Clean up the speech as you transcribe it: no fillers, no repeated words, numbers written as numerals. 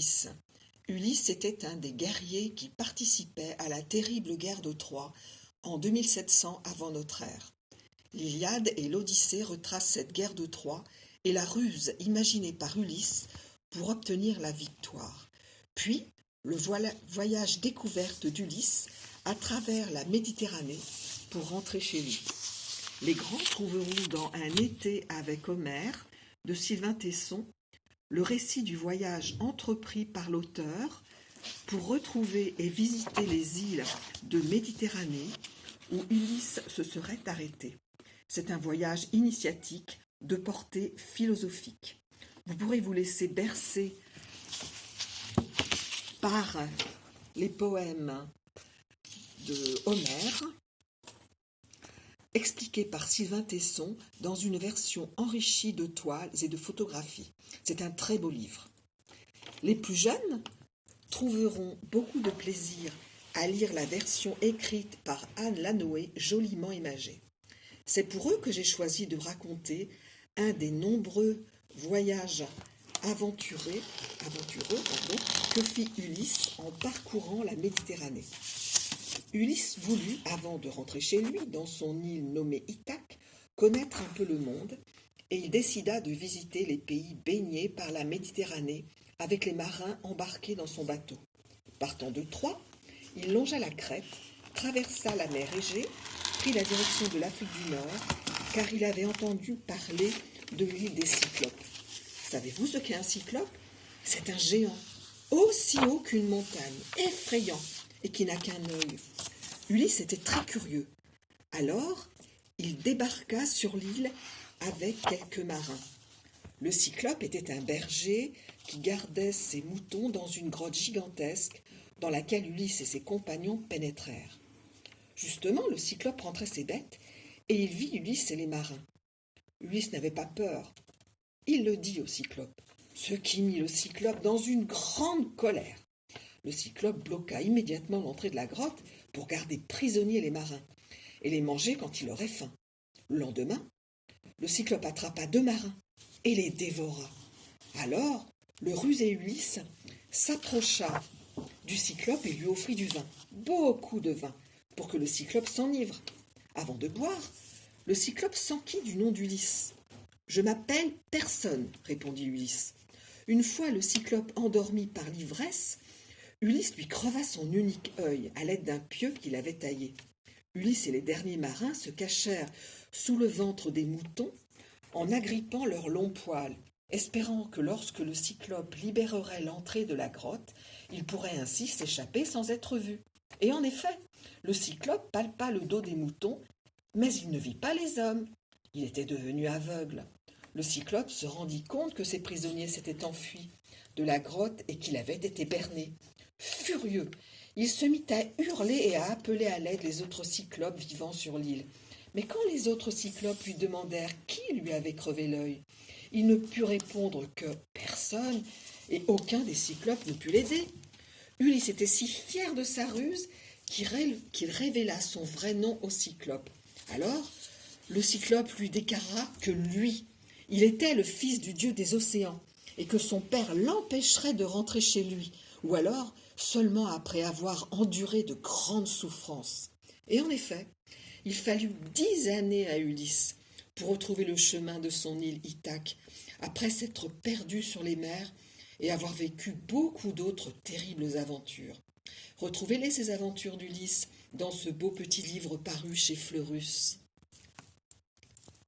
Ulysse. Ulysse était un des guerriers qui participaient à la terrible guerre de Troie en 2700 avant notre ère. L'Iliade et l'Odyssée retracent cette guerre de Troie et la ruse imaginée par Ulysse pour obtenir la victoire. Puis, le voyage découverte d'Ulysse à travers la Méditerranée pour rentrer chez lui. Les grands trouveront dans Un été avec Homère de Sylvain Tesson le récit du voyage entrepris par l'auteur pour retrouver et visiter les îles de Méditerranée où Ulysse se serait arrêté. C'est un voyage initiatique de portée philosophique. Vous pourrez vous laisser bercer par les poèmes de Homère, expliqués par Sylvain Tesson dans une version enrichie de toiles et de photographies. C'est un très beau livre. Les plus jeunes trouveront beaucoup de plaisir à lire la version écrite par Anne Lanoé, joliment imagée. C'est pour eux que j'ai choisi de raconter un des nombreux voyages aventureux que fit Ulysse en parcourant la Méditerranée. Ulysse voulut, avant de rentrer chez lui, dans son île nommée Ithaque, connaître un peu le monde, et il décida de visiter les pays baignés par la Méditerranée avec les marins embarqués dans son bateau. Partant de Troie, il longea la Crète, traversa la mer Égée, prit la direction de l'Afrique du Nord, car il avait entendu parler de l'île des Cyclopes. Savez-vous ce qu'est un cyclope? C'est un géant, aussi haut qu'une montagne, effrayant, et qui n'a qu'un œil. Ulysse était très curieux. Alors, il débarqua sur l'île avec quelques marins. Le cyclope était un berger qui gardait ses moutons dans une grotte gigantesque dans laquelle Ulysse et ses compagnons pénétrèrent. Justement, le cyclope rentrait ses bêtes et il vit Ulysse et les marins. Ulysse n'avait pas peur. Il le dit au cyclope, ce qui mit le cyclope dans une grande colère. Le cyclope bloqua immédiatement l'entrée de la grotte pour garder prisonniers les marins et les manger quand il aurait faim. Le lendemain, le cyclope attrapa 2 marins et les dévora. Alors, le rusé Ulysse s'approcha du cyclope et lui offrit du vin, beaucoup de vin, pour que le cyclope s'enivre. Avant de boire, le cyclope s'enquit du nom d'Ulysse. « Je m'appelle personne, répondit Ulysse. Une fois le cyclope endormi par l'ivresse, Ulysse lui creva son unique œil à l'aide d'un pieu qu'il avait taillé. Ulysse et les derniers marins se cachèrent sous le ventre des moutons en agrippant leurs longs poils, espérant que lorsque le cyclope libérerait l'entrée de la grotte, il pourrait ainsi s'échapper sans être vu. Et en effet, le cyclope palpa le dos des moutons, mais il ne vit pas les hommes. Il était devenu aveugle. Le cyclope se rendit compte que ses prisonniers s'étaient enfuis de la grotte et qu'il avait été berné. Furieux, il se mit à hurler et à appeler à l'aide les autres cyclopes vivant sur l'île. Mais quand les autres cyclopes lui demandèrent qui lui avait crevé l'œil, il ne put répondre que personne, et aucun des cyclopes ne put l'aider. Ulysse était si fier de sa ruse qu'il révéla son vrai nom au cyclope. Alors, le cyclope lui déclara que lui, il était le fils du dieu des océans, et que son père l'empêcherait de rentrer chez lui, ou alors seulement après avoir enduré de grandes souffrances. Et en effet, il fallut 10 années à Ulysse pour retrouver le chemin de son île Ithaque, après s'être perdu sur les mers et avoir vécu beaucoup d'autres terribles aventures. Retrouvez-les, ces aventures d'Ulysse, dans ce beau petit livre paru chez Fleurus.